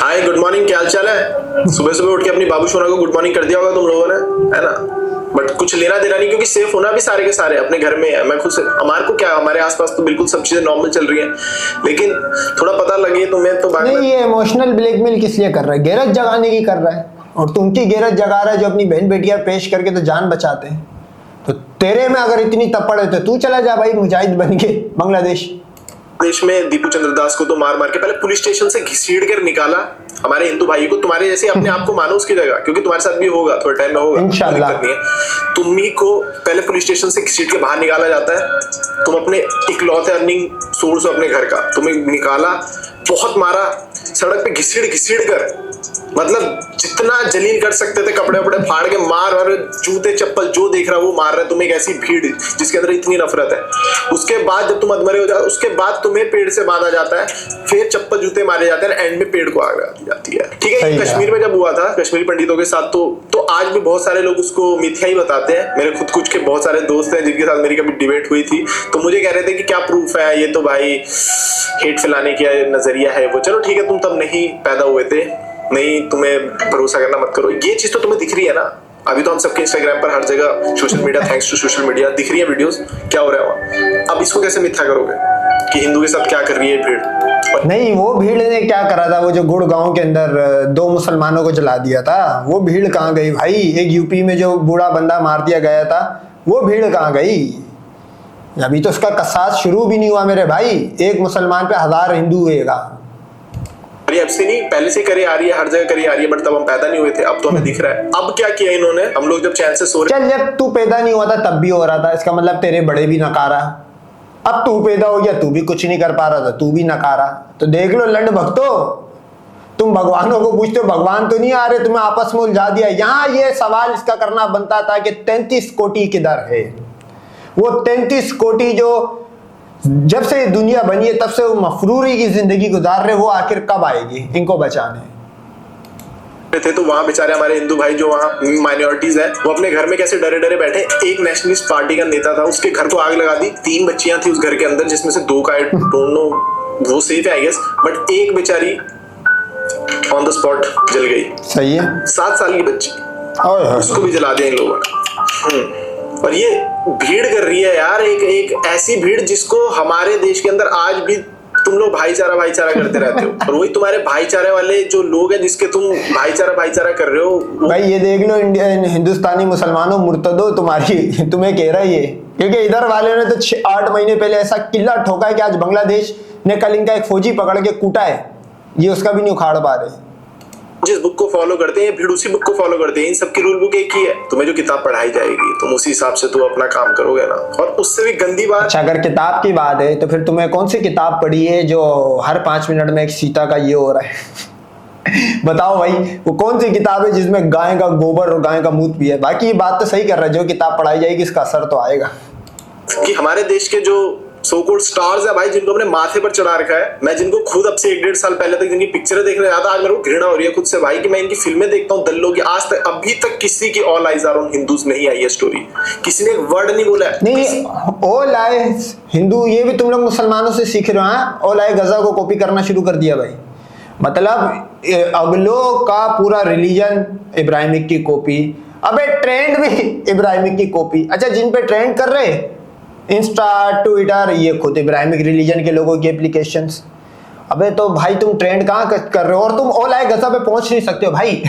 हाय, good morning. क्या हाल चाल है? सुबह सुबह उठ के अपनी बाबू सोना को गुड मॉर्निंग कर दिया होगा तुम लोगों ने, है ना? बट कुछ लेना देना नहीं, क्योंकि सेफ होना भी सारे के सारे अपने घर में है। मैं खुद से, हमारे को क्या, हमारे आसपास तो बिल्कुल सब चीजें नॉर्मल चल रही हैं, लेकिन थोड़ा पता लगे तुम्हें तो बाद में। नहीं, ये इमोशनल ब्लैकमेल किस लिए कर रहा है? गैरत जगाने की कर रहा है, और तुम की गैरत जगा रहा है जो अपनी बहन बेटियां पेश करके तो जान बचाते हैं। तो तेरे में अगर इतनी तपड़ है तो तू चला जा भाई, मुजाहिद बन के बांग्लादेश। देश में दीपू चंद्र दास को तो मार मार के पहले पुलिस स्टेशन से घसीट कर निकाला। हमारे हिंदू भाई को, तुम्हारे जैसे अपने आप को मानो उसकी जगह, क्योंकि तुम्हारे साथ भी होगा, थोड़े टाइम में होगा इंशाल्लाह। दिक्कत नहीं है। तुम्ही को पहले पुलिस स्टेशन से घसीट के बाहर निकाला जाता है। तुम अपने इकलौते अर्निंग सोर्स हो अपने घर का, तुम्हें निकाला, बहुत मारा, सड़क पे घसीट घसीट कर, मतलब जितना जलील कर सकते थे, कपड़े वपड़े फाड़ के मार, और जूते चप्पल जो देख रहा वो मार रहा है। तुम्हें एक ऐसी भीड़ जिसके अंदर इतनी नफरत है। उसके बाद जब तुम अधमरे हो जाओ, उसके बाद तुम्हें पेड़ से बांधा जाता है, फिर चप्पल जूते मारे जाते हैं, एंड में पेड़ को आग लगा दी जाती है। ठीक है, कश्मीर में जब हुआ था कश्मीरी पंडितों के साथ, तो आज भी बहुत सारे लोग उसको मिथ्या ही बताते हैं। मेरे खुद कुछ के बहुत सारे दोस्त हैं जिनके साथ मेरी कभी डिबेट हुई थी, तो मुझे कह रहे थे कि क्या प्रूफ है, ये तो भाई हेट फैलाने का नजरिया है वो। चलो ठीक है, तुम तब नहीं पैदा हुए थे, नहीं, तुम्हें भरोसा करना मत करो। ये चीज तो तुम्हें दिख रही है ना, अभी तो हम सबके इंस्टाग्राम पर हर जगह social media, thanks to social media, दिख रही है वीडियोस, क्या हो रहा है वहाँ। अब इसको कैसे मिथ्या करोगे कि हिंदू के साथ क्या कर रही है भीड़? नहीं, वो भीड़ ने क्या करा था, वो जो गुड़गांव के अंदर 2 मुसलमानों को जला दिया था, वो भीड़ कहाँ गई भाई? एक यूपी में जो बूढ़ा बंदा मार दिया गया था, वो भीड़ कहाँ गई? अभी तो उसका कसास शुरू भी नहीं हुआ मेरे भाई। एक मुसलमान पे 1000 हिंदू हुएगा। अब से नहीं, पहले से करे आ रही है, हर जगह करे आ रही है, बट तब हम पैदा नहीं हुए थे, अब तो हमें दिख रहा है। अब क्या किया इन्होंने, हम लोग जब चैन से सो रहे। चल, जब तू पैदा नहीं हुआ था तब भी हो रहा था, इसका मतलब तेरे बड़े भी नकारा। अब तू पैदा हो गया, तू भी कुछ नहीं कर पा रहा था, तू भी नकारा। तो देख लो लंड भक्तो, तुम भगवानों को पूछते हो, भगवान तो नहीं आ रहे, तुम्हें आपस में उलझा दिया। यहाँ ये सवाल इसका करना बनता था कि 33 कोटि किधर है? वो 33 कोटि जो जब से दुनिया बनी है तब से वो मफरूरी की जिंदगी गुजार रहे, वो आखिर कब आएगी इनको बचाने? थे तो वहां बेचारे हमारे हिंदू भाई जो वहाँ माइनॉरिटीज है, वो अपने घर में कैसे डरे डरे बैठे। एक नेशनलिस्ट पार्टी का नेता था, उसके घर को आग लगा दी। 3 बच्चियां थी उस घर के अंदर, जिसमें से 2 का दोनों वो सेफ है आई गेस, बट एक बेचारी ऑन द स्पॉट जल गई। सही है, 7 साल की बच्ची, उसको भी जला दिया इन लोगों ने। और ये भीड़ कर रही है यार, एक ऐसी भीड़ जिसको हमारे देश के अंदर आज भी तुम लोग भाईचारा भाईचारा करते रहते हो, और वही तुम्हारे भाईचारे वाले जो लोग हैं जिसके तुम भाईचारा भाईचारा कर रहे हो। भाई ये देख लो, हिंदुस्तानी मुसलमानों मुर्तदो, तुम्हें कह रहा है ये, क्योंकि इधर वाले ने तो 8 महीने पहले ऐसा किला ठोका है कि आज बांग्लादेश ने कल इनका एक फौजी पकड़ के कूटा है, ये उसका भी नहीं उखाड़ पा रहे। जिस बुक को फॉलो करते हैं, भीड़ उसी बुक को फॉलो करते हैं। इन सबकी रूल बुक एक ही है, तुम्हें जो किताब पढ़ाई जाएगी तुम उसी हिसाब से तो अपना काम करोगे ना। और उससे भी गंदी बात, अच्छा, अगर किताब की बात है तो फिर तुम्हें कौन सी किताब पढ़ी है जो हर 5 मिनट में एक सीता का ये हो रहा है? बताओ भाई, वो कौन सी किताब है जिसमें गाय का गोबर और गाय का मूत भी है? बाकी ये बात तो सही कर रहा है, जो किताब पढ़ाई जाएगी इसका असर तो आएगा। कि हमारे देश के जो सो कॉल्ड स्टार्स है भाई, जिनको अपने माथे पर चढ़ा रखा है, मैं जिनको खुद अब से 1-1.5 साल पहले तक जिनकी पिक्चरें देखने जाता, आज मेरे को घृणा हो रही है खुद से भाई, कि मैं इनकी फिल्में देखता हूँ दल्लों की। आज तक अभी तक किसी की all eyes are on Hindus नहीं आई है स्टोरी, किसी ने एक वर्ड नहीं बोला है। नहीं, ऑल आइज हिंदू ये भी तुम लोग मुसलमानों से सीख रहे हो। हाँ, ऑल आइज गजा को कॉपी करना शुरू कर दिया भाई। मतलब अगलों का पूरा रिलीजन इब्राहिमिक की कॉपी, अबे ट्रेंड भी इब्राहिमिक की कॉपी। अच्छा, जिन पे ट्रेंड कर रहे इंस्टा ट्विटर, ये खुद इब्राहिमिक रिलीजन के लोगों की एप्लीकेशंस। अबे तो भाई तुम ट्रेंड कहाँ कर रहे हो, और तुम ऑल आई गजा पे पहुंच नहीं सकते हो भाई।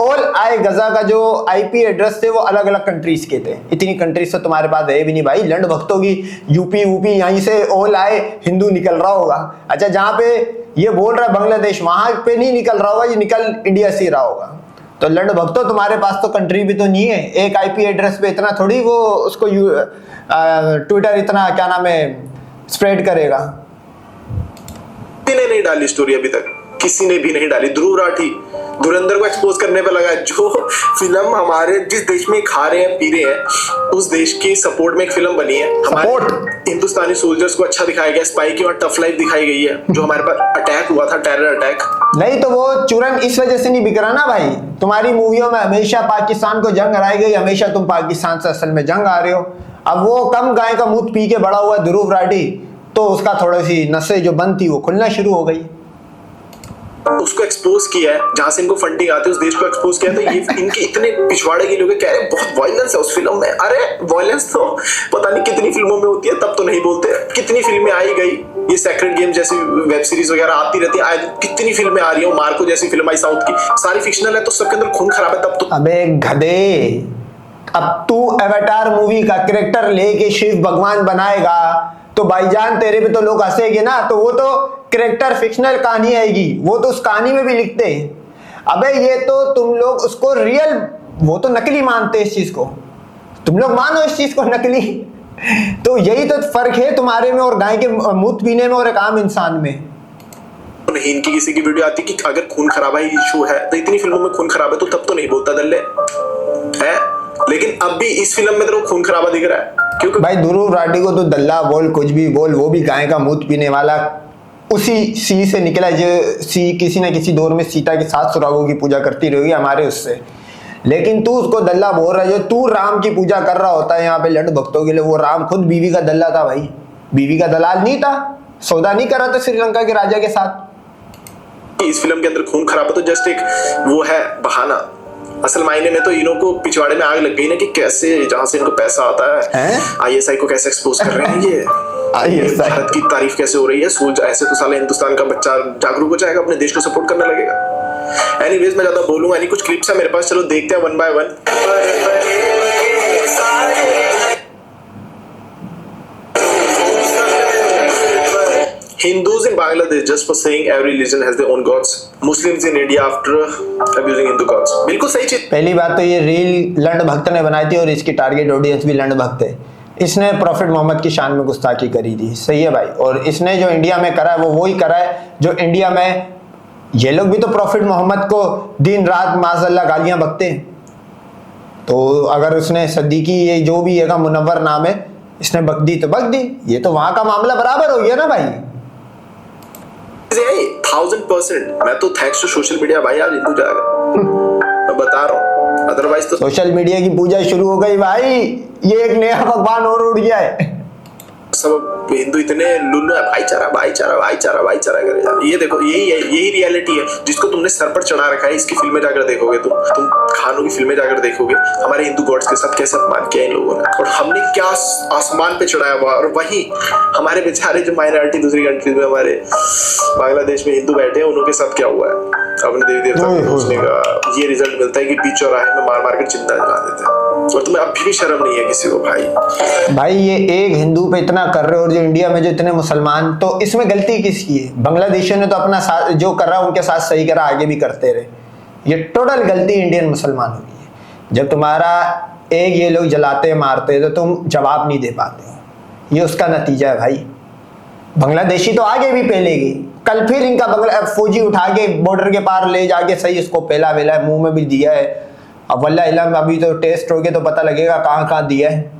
ऑल आई गजा का जो आईपी एड्रेस थे वो अलग अलग कंट्रीज के थे, इतनी कंट्रीज तो तुम्हारे पास है भी नहीं भाई। लंड भक्तों की यूपी यहीं से ऑल आए हिंदू निकल रहा होगा। अच्छा, जहाँ पे ये बोल रहा है बांग्लादेश, वहां पे नहीं निकल रहा होगा, ये निकल इंडिया से रहा होगा। तो लंड भक्तों, तुम्हारे पास तो कंट्री भी तो नहीं है, एक आईपी एड्रेस पे इतना थोड़ी वो उसको ट्विटर इतना क्या नाम है स्प्रेड करेगा। किसी ने नहीं डाली स्टोरी अभी तक, किसी ने भी नहीं डाली। ध्रुव राठी धुरंधर को एक्सपोज करने पे लगा है, जो फिल्म हमारे जिस देश में खा रहे हैं पी रहे हैं, उस देश की सपोर्ट में एक फिल्म बनी है। हमारे हिंदुस्तानी सोल्जर्स को अच्छा दिखाया गया, स्पाई की और टफ लाइफ दिखाई गई है। जो हमारे पर अटैक हुआ था, टेरर अटैक, नहीं तो वो चूरन इस वजह से नहीं बिक रहा ना भाई। तुम्हारी मूवियों में हमेशा पाकिस्तान को जंग हराई गई, हमेशा तुम पाकिस्तान से असल में जंग आ रहे हो। अब वो कम गाय का मूत पी के बड़ा हुआ ध्रुव राठी, तो उसका थोड़ी सी नसें जो बंद थी वो खुलना शुरू हो गई। उसको एक्सपोज किया है, जहां से इनको फंडिंग आती है उस देश को एक्सपोज किया है। तो ये इनके इतने पिछवाड़े के लोग कह रहे हैं बहुत वायलेंस है उस फिल्म में। अरे वायलेंस तो पता नहीं कितनी फिल्मों में होती है, तब तो नहीं बोलते। कितनी फिल्में आई गई, ये सेक्रेट गेम जैसी वेब सीरीज वगैरह आती रहती है, कितनी फिल्में आ रही है। मार्को जैसी फिल्म आई साउथ की, सारी फिक्शनल है, तो सबके अंदर खून खराब है। तब तो अबे गधे, अब तू एवेटार मूवी का कैरेक्टर लेके शिव भगवान बनाएगा तो भाईजान तेरे पे तो लोग हंसेंगे ना। तो वो तो कैरेक्टर फिक्शनल कहानी आएगी, वो तो उस कहानी में भी लिखते हैं। अबे ये तो तुम लोग उसको रियल, वो तो नकली मानते हैं इस चीज को, तुम लोग मानो इस चीज को नकली। तो यही तो फर्क है तुम्हारे में और गाय के मूत पीने में और एक आम इंसान में। नहीं, इनकी किसी की वीडियो आती कि अगर खून खराबा ही इशू है तो इतनी फिल्मों में खून खराबा है, तो तब तो नहीं बोलता दल्ले है। लेकिन अब भी इस फिल्म में तेरे को खून खराबा दिख रहा है, क्योंकि भाई ध्रुव राठी को तो दल्ला बोल, कुछ भी बोल, वो भी गाय का मूत पीने वाला उसी सी से निकला जो सी किसी न किसी दौर में सीता के 7 सुरागों की पूजा करती रही हमारे उससे। लेकिन तू उसको दल्ला बोल रहा है। जो तू राम की पूजा कर रहा होता है यहाँ पे लड़ भक्तों के लिए, वो राम खुद बीवी का दल्ला था भाई, बीवी का दलाल नहीं था, सौदा नहीं कर रहा था श्रीलंका के राजा के साथ। इस फिल्म के अंदर खून खराबा तो जस्ट एक वो है बहाना। असल मायने में तो इन्हों को पिछवाड़े में आग लग गई ना कि कैसे जहां से इनको पैसा आता है आईएसआई को कैसे एक्सपोज कर रहे हैं। ये भारत की तारीफ कैसे हो रही है, सोच ऐसे तो साले हिंदुस्तान का बच्चा जागरूक हो जाएगा, अपने देश को सपोर्ट करने लगेगा। एनीवेज मैं ज्यादा बोलूंगा नहीं, कुछ क्लिप्स है मेरे पास, चलो देखते हैं 1 by 1। Hindus in Bangladesh just for saying every religion has their own gods. Muslims in India after abusing Hindu gods. बिल्कुल सही चीज। पहली बात तो ये रील लंड भक्त ने बनाई थी और इसकी टारगेट ऑडियंस भी लंड भक्त है। इसने प्रॉफिट मोहम्मद की शान में गुस्ताखी करी थी, सही है भाई। और इसने जो इंडिया में करा है वो वही करा है जो इंडिया में, ये लोग भी तो प्रॉफिट मोहम्मद को दिन रात माज़अल्लाह गालियां बकते हैं। तो अगर उसने सद्दीकी ये जो भी है मुनव्वर नाम है, इसने बक दी तो बक दी, ये तो वहां का मामला बराबर हो गया ना भाई। 1000%। मैं तो थैंक्स टू सोशल मीडिया भाई आज हिंदू जाएगा, मैं बता रहा हूँ। अदरवाइज तो सोशल मीडिया की पूजा शुरू हो गई भाई, ये एक नया भगवान और उड़ गया है। सब हिंदू इतने लुल्लू है, भाईचारा भाईचारा भाईचारा भाईचारा करे जा। ये देखो यही रियलिटी है जिसको तुमने सर पर चढ़ा रखा है। इसकी फिल्में जाकर देखोगे तुम खानों की फिल्में जाकर देखोगे, हमारे हिंदू गॉड्स के साथ कैसे अपमान किया इन लोगों ने, और हमने क्या आसमान पे चढ़ाया हुआ। और वही हमारे बेचारे जो माइनॉरिटी दूसरी कंट्रीज में, हमारे बांग्लादेश में हिंदू बैठे हैं, उनके साथ क्या हुआ है अपने देवी देवता को पूछने का ये रिजल्ट मिलता है कि बीच चौराहे में मार मार कर जिंदा जला देते हैं। और तुम्हें अभी भी शर्म नहीं है किसी को भाई ये एक हिंदू पे इतना कर रहे हो और जो इंडिया में जो इतने मुसलमान, तो इसमें गलती किसकी है? बांग्लादेशियों ने तो अपना जो कर रहा है उनके साथ सही करा, आगे भी करते रहे। ये टोटल गलती इंडियन मुसलमानों की है। जब तुम्हारा एक ये लोग जलाते मारते तो तुम जवाब नहीं दे पाते हो, ये उसका नतीजा है भाई। बांग्लादेशी तो आगे भी पहलेगी, कल फिर इनका फौजी उठा के बॉर्डर के पार ले जाके सही इसको पहला वेला है, मुंह में भी दिया है। अब वल्लाह इल्म अभी तो टेस्ट हो गए तो पता लगेगा कहाँ कहाँ दिया है।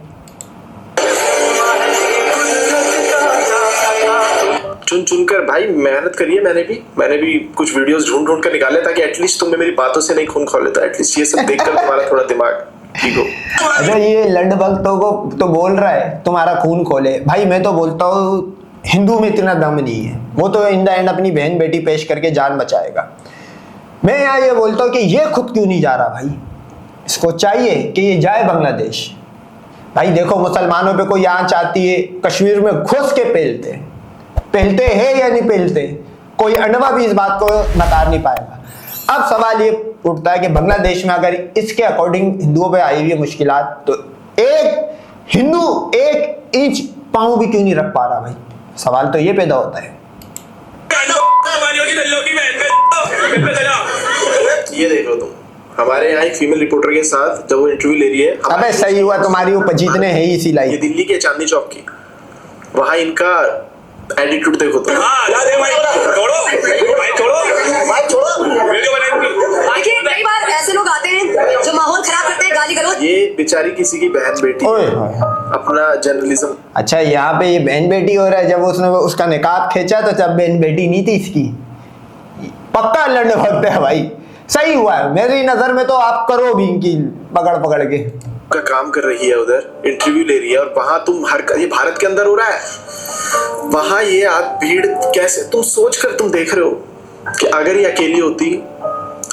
चुन चुन कर भाई मेहनत करिए। मैंने भी कुछ वीडियोस ढूंढ कर निकाले ताकि एटलीस्ट तुम्हें मेरी बातों से नहीं खून खोले, तो एटलीस्ट ये सब देखकर तुम्हारा थोड़ा दिमाग ठीक हो। अच्छा ये लंड भक्तों को तो बोल रहा है तुम्हारा खून खोले, भाई मैं तो बोलता हूँ हिंदू में इतना दम नहीं है, वो तो इन द एंड अपनी बहन बेटी पेश करके जान बचाएगा। मैं यहाँ ये बोलता हूँ कि ये खुद क्यों नहीं जा रहा भाई, इसको चाहिए कि ये जाए बांग्लादेश। भाई देखो मुसलमानों पे कोई यहाँ चाहती है कश्मीर में घुस के पहलते हैं या नहीं पहलते, कोई अंडवा भी इस बात को नकार नहीं पाएगा। अब सवाल ये उठता है कि बांग्लादेश में अगर इसके अकॉर्डिंग हिंदुओं पे आई हुई है मुश्किलात, तो एक हिंदू 1 इंच पाँव भी क्यों नहीं रख पा रहा भाई? सवाल तो ये पैदा होता है। ये देखो तुम, हमारे यहाँ एक फीमेल रिपोर्टर के साथ जब वो इंटरव्यू ले रही है, अबे सही हुआ तुम्हारी वो जीतने है ही इसी लाइन। ये दिल्ली के चांदनी चौक की, वहाँ इनका एटीट्यूड देखो तुम। देखिए कई बार ऐसे लोग आते हैं जो माहौल खराब करते हैं, गाली गलौज। ये बेचारी किसी की बहन बेटी अपना जर्नलिज्म। अच्छा यहाँ पे ये बहन बेटी हो रहा है, जब उसने उसका निकाब खींचा तो जब बहन बेटी नहीं थी इसकी, पक्का लड़ने भगते है भाई। सही हुआ है मेरी नजर में, तो आप करो भी इनकी पकड़ के का काम कर रही है, उधर इंटरव्यू ले रही है, और वहां तुम ये भारत के अंदर हो रहा है, वहां ये आप भीड़ कैसे तुम सोच कर तुम देख रहे हो कि अगर ये अकेली होती,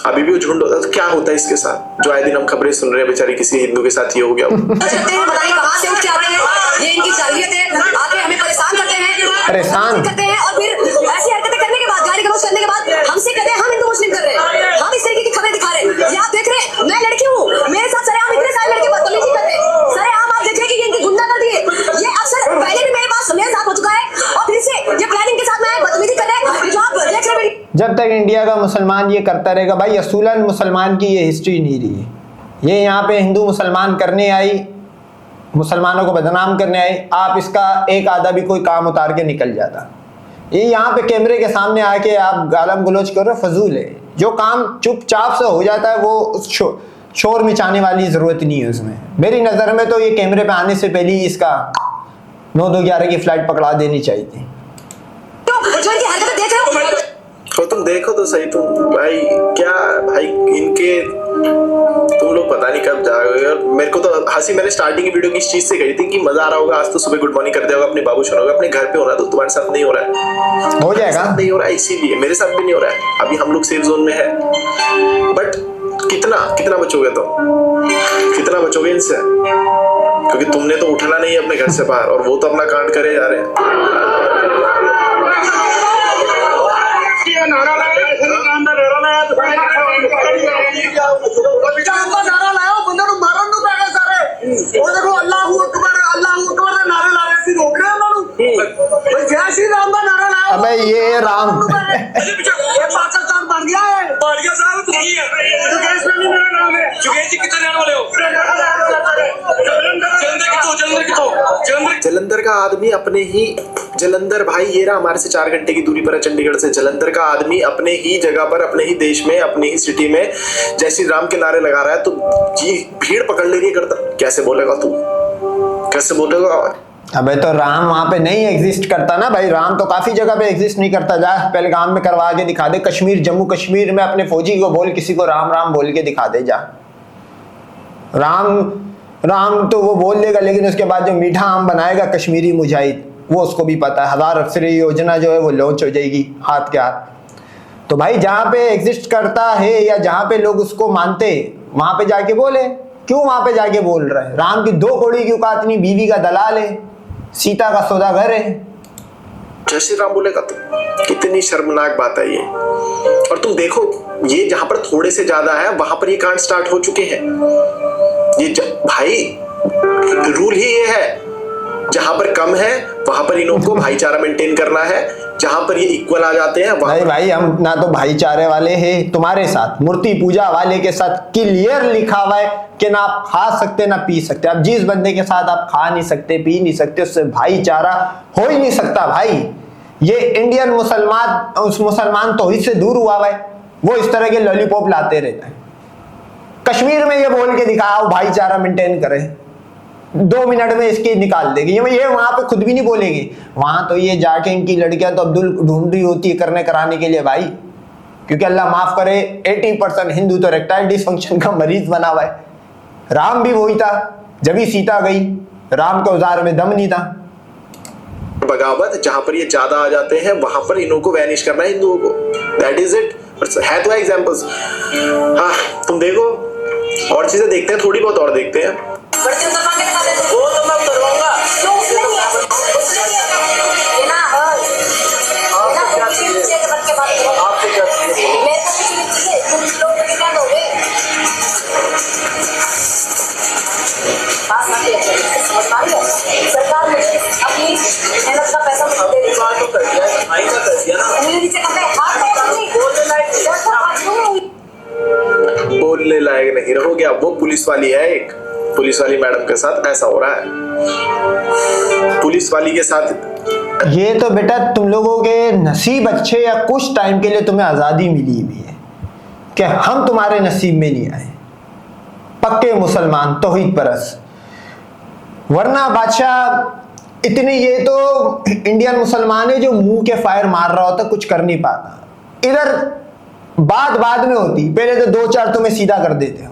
अभी भी वो झुंड होता तो क्या होता है इसके साथ, जो आए दिन हम खबरें सुन रहे हैं बेचारी किसी हिंदू के साथ ये हो गया। बताइए कहाँ से उठ के आते हैं, ये इनकी चालियत है, आके हमें परेशान करते हैं, परेशान करते हैं और फिर ऐसी हरकतें करने के बाद, गाली गलौज करने के बाद हमसे कहते हैं हम हिंदू मुस्लिम कर रहे हैं, हम इस तरीके की खबरें दिखा रहे हैं। ये आप देख रहे हैं, मैं लड़की हूँ, मेरे साथ सरेआम इतने सारे लड़के बदतमीजी कर रहे हैं, सरेआम आप देख रहे हैं कि ये इनकी गुंडागर्दी है। ये अक्सर पहले भी मेरे पास मेरे साथ हो चुका है और फिर से ये प्लानिंग के साथ मैं बदतमीजी कर रहे हैं, जो आप देख रहे हैं। जब तक इंडिया का मुसलमान ये करता रहेगा भाई, असूलन मुसलमान की ये हिस्ट्री नहीं रही है। ये यहाँ पे हिंदू मुसलमान करने आई, मुसलमानों को बदनाम करने आई, आप इसका एक आधा भी कोई काम उतार के निकल जाता। ये यहाँ पे कैमरे के सामने आके आप गालम गलोच कर रहे हो, फजूल है। जो काम चुपचाप से हो जाता है वो शोर मचाने वाली ज़रूरत नहीं है उसमें। मेरी नज़र में तो ये कैमरे पे आने से पहले ही इसका 9-2-11 की फ्लाइट पकड़ा देनी चाहिए थी। जो इनकी हरकतें देख रहे हो, और तुम देखो तो सही, तुम भाई क्या भाई इनके, तुम लोग पता नहीं कब जाओगे। और मेरे को तो हंसी मैंने स्टार्टिंग की वीडियो की इस चीज से कही थी कि मजा आ रहा होगा, आज तो सुबह गुड मॉर्निंग करते होगा, अपने बाबू सुनोगे, अपने घर पे हो रहा है, तो तुम्हारे साथ नहीं हो रहा है, हो जाएगा, नहीं हो रहा है, इसीलिए मेरे साथ भी नहीं हो रहा है। अभी हम लोग सेफ जोन में है, बट कितना बचोगे तुम, कितना बचोगे इनसे, क्योंकि तुमने तो उठना नहीं है अपने घर से बाहर, और वो तो अपना कांड करे जा रहे हैं। नारा लाया बंदे ਨੂੰ ਮਾਰਨ ਨੂੰ ਪੈ ਗਏ ਸਾਰੇ। ਉਹ ਦੇਖੋ ਅੱਲਾਹੁ ਅਕਬਰ ਦੇ ਨਾਰੇ ਲਾ ਰਹੇ ਸੀ, ਰੋਕ ਰਹੇ ਉਹਨਾਂ ਨੂੰ ਬਈ ਜੈ ਸ਼੍ਰੀ ਰਾਮ ਦਾ ਨਾਰਾ ਲਾਇਆ। अबे ये राम ਇਹ ਪਾਕਿਸਤਾਨ ਬਣ ਗਿਆ ਹੈ। ਭਾਟੀਆ ਸਾਹਿਬ ਤੁਸੀਂ ਹੈ, ਜੁਗੇਸ਼ ਨਹੀਂ ਮੇਰਾ ਨਾਮ ਹੈ। ਜੁਗੇਸ਼ ਜੀ ਕਿੱਥੇ ਰਹਿਣ ਵਾਲੇ ਹੋ? जलंधर का आदमी अपने ही, जलंधर भाई ये रहा हमारे से 4 घंटे की दूरी पर है चंडीगढ़ से। जलंधर का आदमी अपने ही जगह पर, अपने ही देश में, अपनी ही सिटी में जय श्री राम के नारे लगा रहा है, तो जी भीड़ पकड़ ले रही है, करता कैसे बोलेगा तू, कैसे बोलेगा? अबे तो राम वहां पे नहीं एग्जिस्ट करता ना भाई, राम तो काफी जगह पे एग्जिस्ट नहीं करता। जा पहलगाम में करवा के दिखा दे, कश्मीर जम्मू कश्मीर में अपने फौजी को बोल, किसी को राम राम बोल के दिखा दे जा। राम तो वो बोल देगा, लेकिन उसके बाद जो मीठा आम बनाएगा कश्मीरी मुजाहिद, वो उसको भी पता है। 1000 अफसरी योजना जो है वो लॉन्च हो जाएगी हाथ के हाथ। तो भाई जहाँ पे एग्जिस्ट करता है या जहाँ पे लोग उसको मानते, वहां पे जाके बोले। क्यों वहां पे जाके बोल रहे हैं? राम की 2 कौड़ी की औकात नहीं, बीवी का दलाल है, सीता का सौदागर है, जय श्री राम बोलेगा तो कितनी शर्मनाक बात है ये। और तुम देखो ये जहां पर थोड़े से ज्यादा है वहां पर ये कांड स्टार्ट हो चुके हैं। ये भाई रूल ही ये है, जहां पर कम है वहां पर इन लोगों को भाईचारा मेंटेन करना है, जहां पर ये इक्वल आ जाते हैं वहां नहीं भाई हम ना तो भाईचारे वाले हैं तुम्हारे साथ, मूर्ति पूजा वाले के साथ क्लियर लिखा हुआ है कि ना आप खा सकते ना पी सकते। अब जिस बंदे के साथ आप खा नहीं सकते पी नहीं सकते उससे भाईचारा हो ही नहीं सकता भाई। ये इंडियन मुसलमान उस मुसलमान तौहीद से दूर हुआ है, वो इस तरह के लॉलीपॉप लाते रहता है। कश्मीर में ये बोल के दिखाओ भाईचारा मेंटेन करे, 2 मिनट में इसकी निकाल देगी। ये वहां पे खुद भी नहीं बोलेगी, वहां तो ये जाके इनकी लड़कियां तो अब्दुल ढूंढ रही होती है करने कराने के लिए भाई, क्योंकि अल्लाह माफ करे 80% हिंदू तो इरेक्टाइल डिसफंक्शन का मरीज बना हुआ है। राम भी वही था, जब ही सीता गई राम के औजार में दम नहीं था। बगावत जहां पर ये ज्यादा आ जाते हैं वहां पर इन्हों को वैनिश करना है हिंदुओं को, दैट इज इट। है तो एग्जांपल्स, हाँ तुम देखो और चीजें देखते हैं, थोड़ी बहुत और देखते हैं। वो तो मैं करवाऊंगा, सरकार मुझे अपनी मेहनत का पैसा दे रही है, बोलने लायक नहीं रहोगे। अब वो पुलिस वाली है, एक पुलिस वाली मैडम के साथ ऐसा हो रहा है, पुलिस वाली के साथ। ये तो बेटा तुम लोगों के नसीब अच्छे या कुछ टाइम के लिए तुम्हें आज़ादी मिली हुई है कि हम तुम्हारे नसीब में नहीं आए, पक्के मुसलमान तौहीद परस्त। वरना बादशाह इतने, ये तो इंडियन मुसलमान है जो मुंह के फायर मार रहा होता, कुछ कर नहीं पाता। इधर बाद में होती, पहले तो 2-4 तुम्हें सीधा कर देते हो।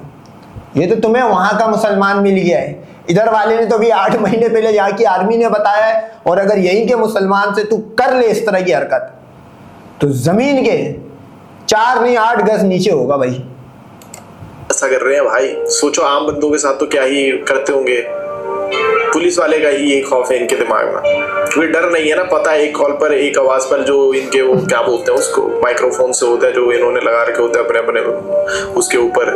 ये तो तुम्हें वहां का मुसलमान मिल गया है, इधर वाले ने तो भी 8 महीने पहले यहाँ की आर्मी ने बताया है। और अगर यहीं के मुसलमान से तू कर ले इस तरह की हरकत तो जमीन के 4 नहीं 8 गज नीचे होगा भाई। ऐसा कर रहे हैं भाई, सोचो आम बंदों के साथ तो क्या ही करते होंगे। पुलिस वाले का ही एक खौफ है इनके दिमाग में, क्योंकि डर नहीं है ना, पता है एक कॉल पर एक आवाज पर जो इनके वो क्या बोलते हैं उसको, माइक्रोफोन से होता है जो इन्होंने लगा रखे होते हैं अपने अपने उसके ऊपर,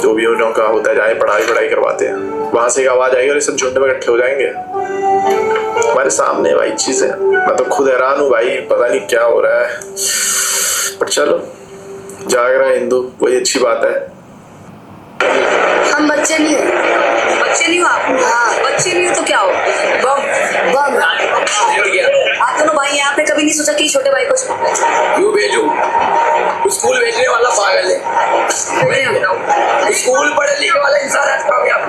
जो भी उनका होता है, जाए पढ़ाई करवाते हैं, वहां से एक आवाज आएगी और ये सब झुंड में इकट्ठे हो जाएंगे हमारे सामने। भाई चीजें मैं तो खुद हैरान हूँ भाई, पता नहीं क्या हो रहा है, पर चलो जाग रहा है हिंदू, वही अच्छी बात है। हम बच्चे नहीं हो, बच्चे नहीं हो आप? हाँ, बच्चे नहीं हो तो क्या हो? बम बम। आप दोनों भाई हैं, आपने कभी नहीं सोचा कि छोटे भाई को क्यों भेजूं? स्कूल भेजने वाला पागल है, स्कूल पढ़े लिखे वाला इंसान आज कामयाब,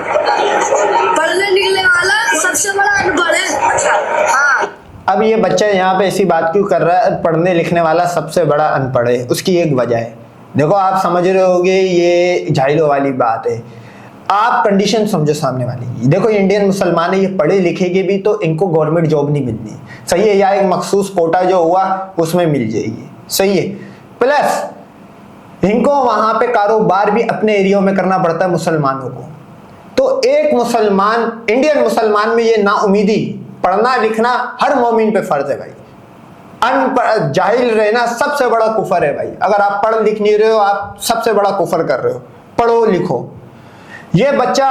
पढ़ने निकलने वाला सबसे बड़ा अनपढ़ है। अच्छा हाँ, अब ये बच्चा यहाँ पे ऐसी बात क्यों कर रहा है, पढ़ने लिखने वाला सबसे बड़ा अनपढ़ है? उसकी एक वजह है, देखो आप समझ रहे होगे ये झाइलों वाली बात है। आप कंडीशन समझो सामने वाली, देखो इंडियन मुसलमान है, ये पढ़े लिखेंगे भी तो इनको गवर्नमेंट जॉब नहीं मिलनी, सही है, या एक मखसूस कोटा जो हुआ उसमें मिल जाएगी, सही है, प्लस इनको वहां पे कारोबार भी अपने एरिया में करना पड़ता है मुसलमानों को। तो एक मुसलमान, इंडियन मुसलमान में ये नाउमीदी, पढ़ना लिखना हर मोमिन पे फर्ज है भाई। अनपढ़ जाहिल रहना सबसे बड़ा कुफर है भाई। अगर आप पढ़ लिख नहीं रहे हो, आप सबसे बड़ा कुफर कर रहे हो। पढ़ो लिखो। ये बच्चा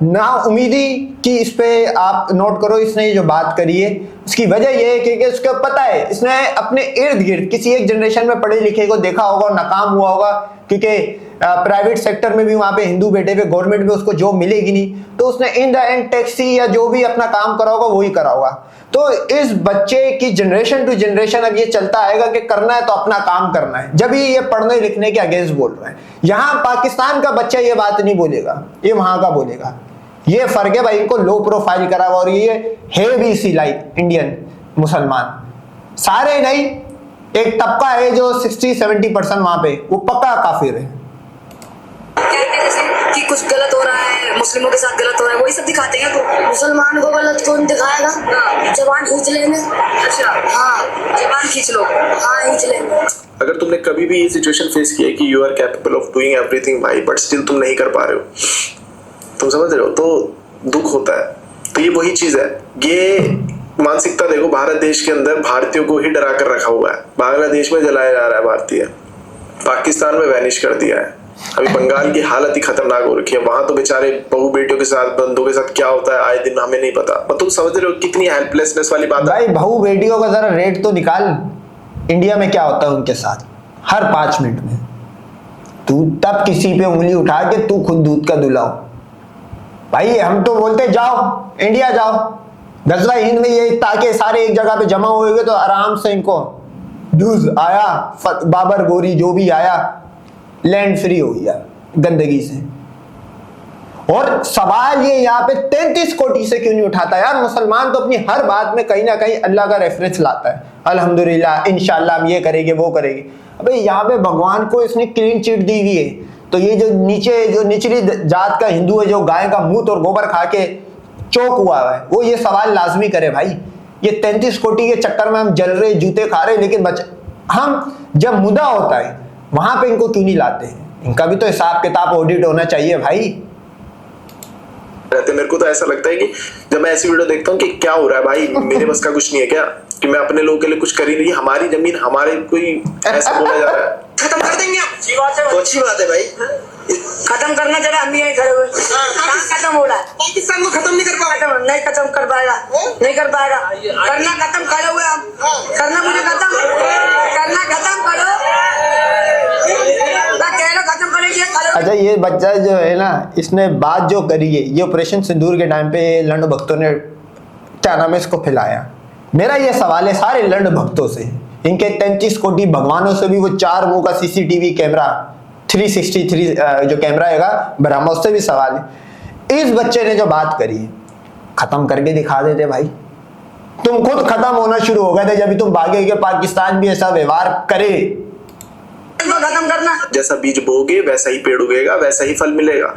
ना उम्मीदी की, इस पे आप नोट करो, इसने ये जो बात करी है उसकी वजह ये है क्योंकि उसको पता है, इसने अपने इर्द गिर्द किसी एक जनरेशन में पढ़े लिखे को देखा होगा और नाकाम हुआ होगा, क्योंकि प्राइवेट सेक्टर में भी वहां पे हिंदू बैठे हुए, गवर्नमेंट में उसको जॉब मिलेगी नहीं, तो उसने इन द एंड टैक्सी या जो भी अपना काम करा होगा वही करा होगा। तो इस बच्चे की जनरेशन टू जनरेशन अब ये चलता आएगा कि करना है तो अपना काम करना है, जब ही ये पढ़ने लिखने के अगेंस्ट बोल रहे हैं। यहाँ पाकिस्तान का बच्चा ये बात नहीं बोलेगा, ये वहां का बोलेगा। ये फर्क है भाई, इनको लो प्रोफाइल करा हुआ, और ये है भी इसी लाइक इंडियन मुसलमान, सारे नहीं, एक तबका है जो 60-70% वहां पे वो पक्का काफिर है। कहते हैं जैसे कि कुछ गलत हो रहा है, मुस्लिमों के साथ गलत हो रहा है, वही सब दिखाते हैं। तो मुसलमान को गलत कौन दिखाएगा? जबान खींच लेंगे। अच्छा हाँ, जबान खींच लो, हाँ खींच लेंगे। अगर तुमने कभी भी ये सिचुएशन फेस किया है कि you are capable of doing everything भाई, बट स्टिल तुम नहीं कर पा रहे हो, तुम समझ रहे हो, तो दुख होता है। तो ये वही चीज है, ये मानसिकता देखो, भारत देश के अंदर भारतीयों को ही डरा कर रखा हुआ है, बांग्लादेश में जलाया जा रहा है भारतीय, पाकिस्तान में वैनिश कर दिया है, अभी बंगाल की हालत ही खतरनाक हो रखी है, वहां तो बेचारे बहू बेटियों के साथ, बंदों के साथ क्या होता है आए दिन हमें नहीं पता। पर तुम समझ रहे हो कितनी हेल्पलेसनेस वाली बात है भाई। बहू बेटियों का जरा रेट तो निकाल, इंडिया में क्या होता है उनके साथ हर 5 मिनट में। तू तब किसी पे उंगली उठा के तू खुद दूध का दुलाओ भाई। हम तो बोलते जाओ इंडिया जाओ, गजवा हिंद में ये, ताकि सारे एक जगह पे जमा होएंगे तो आराम से इनको ड्यूज आया, बाबर गोरी जो भी आया, लैंड फ्री हो गया गंदगी से। और सवाल ये यहाँ पे 33 कोटि से क्यों नहीं उठाता यार? मुसलमान तो अपनी हर बात में कहीं ना कहीं अल्लाह का रेफरेंस लाता है, अल्हम्दुलिल्लाह इंशाल्लाह हम ये करेंगे वो करेंगे। अबे यहाँ पे भगवान को इसने क्लीन चिट दी हुई है, तो ये जो निचली जात का हिंदू है जो गाय का मूत और गोबर खा के चौक हुआ है, वो ये सवाल लाजमी करे भाई। ये 33 कोटि के चक्कर में हम जल रहे, जूते खा रहे, लेकिन हम जब मुद्दा होता है वहां पे इनको क्यों नहीं लाते हैं? इनका भी तो हिसाब किताब ऑडिट होना चाहिए भाई। रहते मेरे को तो ऐसा लगता है कि जब मैं ऐसी वीडियो देखता हूँ कि क्या हो रहा है भाई, मेरे बस का कुछ नहीं है क्या कि मैं अपने लोगों के लिए कुछ कर ही नहीं, हमारी जमीन हमारे, कोई ऐसा बोला जा रहा है। खत्म कर देंगे, अच्छी बात है, अच्छी बात है भाई, खत्म करना जरा, हम भी यहीं खड़े हुए, खत्म हो रहा है। पाकिस्तान को खत्म नहीं कर पाएगा, नहीं खत्म कर पाएगा, नहीं कर पाएगा, करना खत्म खड़े हुए हम, करना मुझे खत्म करो, खत्म करेंगे। अच्छा ये बच्चा जो है ना, इसने बात जो करी है, ये ऑपरेशन सिंदूर के टाइम पे लंड भक्तों ने क्या नाम है इसको फैलाया। मेरा ये सवाल है सारे लंड भक्तों से, इनके 33 कोटि भगवानों से भी, वो 4 मुंह का सीसीटीवी कैमरा 363 जो कैमरा है ब्रह्मा, उससे भी सवाल है। इस बच्चे ने जो बात करी है खत्म करके दिखा देते भाई। तुम खुद खत्म होना शुरू हो गए थे जब तुम भागे कि पाकिस्तान भी ऐसा व्यवहार करे। खत्म करना, जैसा बीज बोगे वैसा ही पेड़ उगेगा, वैसा ही फल मिलेगा।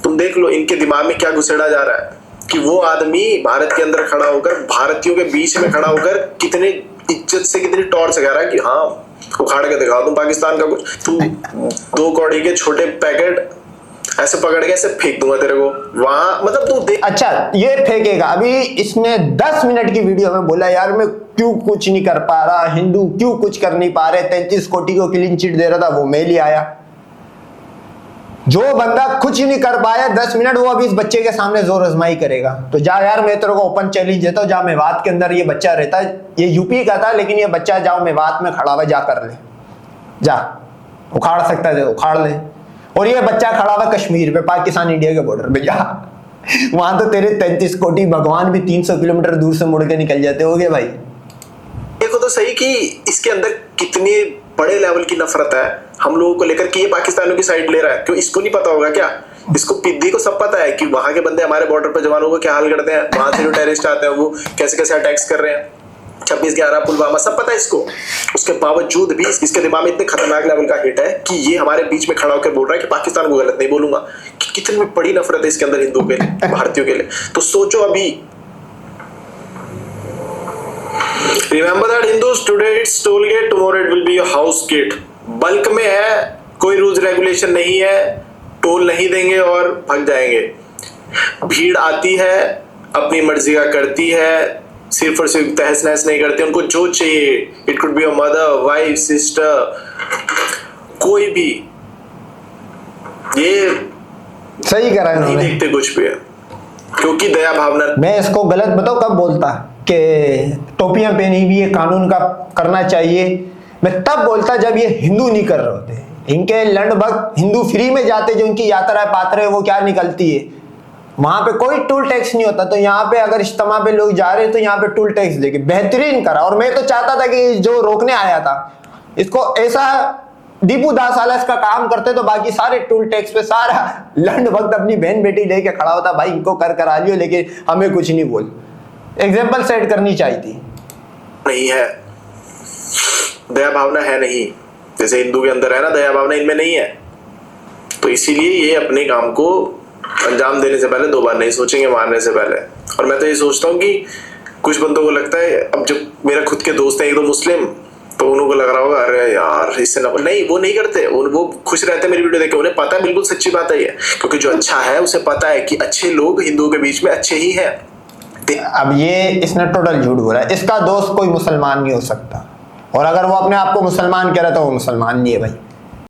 तुम देख लो इनके दिमाग में क्या घुसेड़ा जा रहा है कि वो आदमी भारत के अंदर खड़ा होकर, भारतीयों के बीच में खड़ा होकर कितने इज्जत से, कितनी टॉर्च लगा रहा है कि हाँ उखाड़ के दिखाओ तुम पाकिस्तान का कुछ। तुम 2 कौड़ी के छोटे पैकेट ऐसे पकड़ के ऐसे फेंक दूंगा तेरे को वहां, मतलब तू देख। अच्छा ये फेंकेगा। अभी इसने 10 मिनट की वीडियो में बोला यार मैं क्यों कुछ नहीं कर पा रहा, हिंदू क्यों कुछ कर नहीं पा रहे, 33 कोटी को क्लीन चिट दे रहा था वो मैं ले आया। जो बंदा कुछ नहीं कर पाया 10 मिनट, वो अभी इस बच्चे के सामने जोर आजमाई करेगा। तो जा यार मैं तेरे को ओपन चैलेंज देता हूँ, जा मेवात के अंदर ये बच्चा रहता है, ये यूपी का था लेकिन ये बच्चा जाओ मेवात में खड़ा हुआ जा कर ले, जा उखाड़ सकता है उखाड़ ले। और ये बच्चा खड़ा हुआ कश्मीर पे पाकिस्तान इंडिया के बॉर्डर पे, जा वहां तो तेरे 33 कोटी भगवान भी 300 किलोमीटर दूर से मुड़ के निकल जाते होगे भाई। देखो तो सही कि इसके अंदर कितनी बड़े लेवल की नफरत है हम लोगों को लेकर कि ये पाकिस्तानियों की साइड ले रहा है। क्यों इसको नहीं पता होगा क्या? इसको पिद्दी को सब पता है कि वहां के बंदे हमारे बॉर्डर पर जवानों को क्या हाल करते हैं, वहां से जो टेररिस्ट आते हैं वो कैसे कैसे अटैक्स कर रहे हैं, 26/11 पुलवामा सब पता है इसको। उसके बावजूद भी इसके दिमाग में इतने खतरनाक लेवल का हिट है कि ये हमारे बीच में खड़ा होकर बोल रहा है कि पाकिस्तान को गलत नहीं बोलूंगा। कि कितनी बड़ी नफरत है इसके अंदर हिंदू के लिए, भारतीयों के लिए। तो सोचो अभी, remember that Hindus today it's toll gate, tomorrow it will be your house gate. Bulk में है, कोई रूल्स रेगुलेशन नहीं है, टोल नहीं देंगे और भाग जाएंगे। भीड़ आती है, अपनी मर्जी का करती है, सिर्फ और सिर्फ तहस नहस नहीं करते, उनको जो चाहिए, it could be your mother, wife, sister, कोई भी, ये सही करा नहीं इन्होंने। देखते कुछ भी, क्योंकि दया भावना। मैं इसको गलत बताऊं कब बोलता कि टोपियां पहनी हुई है कानून का करना चाहिए, मैं तब बोलता जब ये हिंदू नहीं कर रहे होते। इनके लंड भक्त हिंदू फ्री में जाते, जो इनकी यात्रा पात्र है वो क्या निकलती है, वहां पे कोई टूल टैक्स नहीं होता। तो यहाँ पे अगर इज्तिमा पे लोग जा रहे हैं तो यहाँ पे टूल टैक्स देके बेहतरीन करा। और मैं तो चाहता था कि जो रोकने आया था इसको ऐसा दीपू दासाला इसका काम करते तो बाकी सारे टूल टैक्स पे सारा लंड भक्त अपनी बहन बेटी लेके खड़ा होता, भाई इनको कर करा लियो लेकिन हमें कुछ नहीं बोल। एग्जाम्पल सेट करनी चाहिए थी। नहीं है, दया भावना है नहीं, जैसे हिंदू के अंदर है ना दया भावना, इनमें नहीं है। तो इसीलिए ये अपने काम को अंजाम देने से पहले 2 बार नहीं सोचेंगे, मारने से पहले। और मैं तो ये सोचता हूँ कि कुछ बंदों को लगता है, अब जब मेरा खुद के दोस्त है एक दो मुस्लिम, तो उन्हों को लग रहा होगा अरे यार इससे ना, नहीं वो नहीं करते, वो खुश रहते मेरी वीडियो देख के, उन्हें पता है बिल्कुल सच्ची बात है ये, क्योंकि जो अच्छा है उसे पता है कि अच्छे लोग हिंदुओं के बीच में अच्छे ही हैं। अब ये इसने टोटल झूठ बोला, इसका दोस्त कोई मुसलमान नहीं हो सकता, और अगर वो अपने आप को मुसलमान कह रहा है तो वो मुसलमान नहीं है भाई।